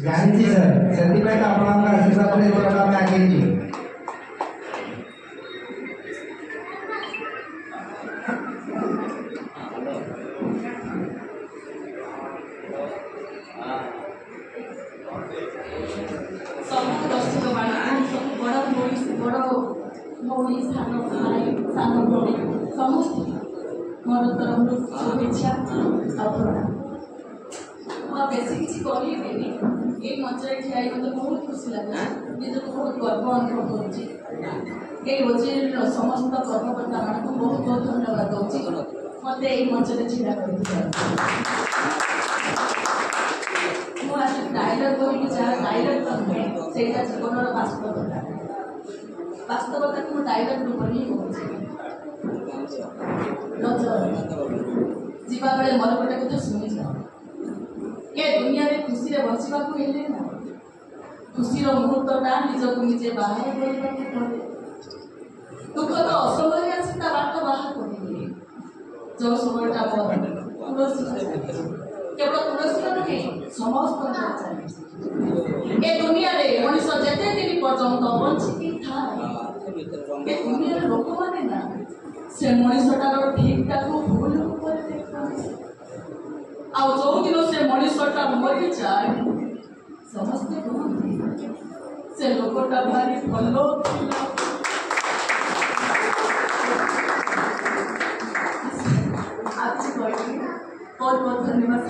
जानी सर से आशीर्वाद आगे आगे मोर तरफ शुभेच्छा बेसी किसी कहनी एक मंच ठिया मतलब बहुत खुशी लगे निजक बहुत गर्व अनुभव कर समस्त कर्मकर्ता मान को बहुत बहुत धन्यवाद दूसरी मत मंच ढड़ा कर डायलग कह जहाँ डायलग तो नुहे से जीवन वास्तवता वास्तवता को डायलग रूप ही जीवा बेले मन गोटे कथा शुणी जाओ के दुनिया रे खुशी रे बचवा को हेले ना खुशी रो मुहूर्तटा निजको निजे बाहर बोलबा के पड़े दुख तो असंभव आसी ता बात बाहर पड़े जो समयटा मोर तुलसी केवल तुलसी नहे समस्त चर्चा ए दुनिया रे मनुष्य जेते दिन पर्यंत बंचिकी थाए ए दुनिया रे लोक माने ना से मनुष्यटार ठीकटा को भूल आउ जो दिन से मनुष्यटा मरी जाए समस्ते कहते से लोकटा भारी भल आज बहुत बहुत धन्यवाद।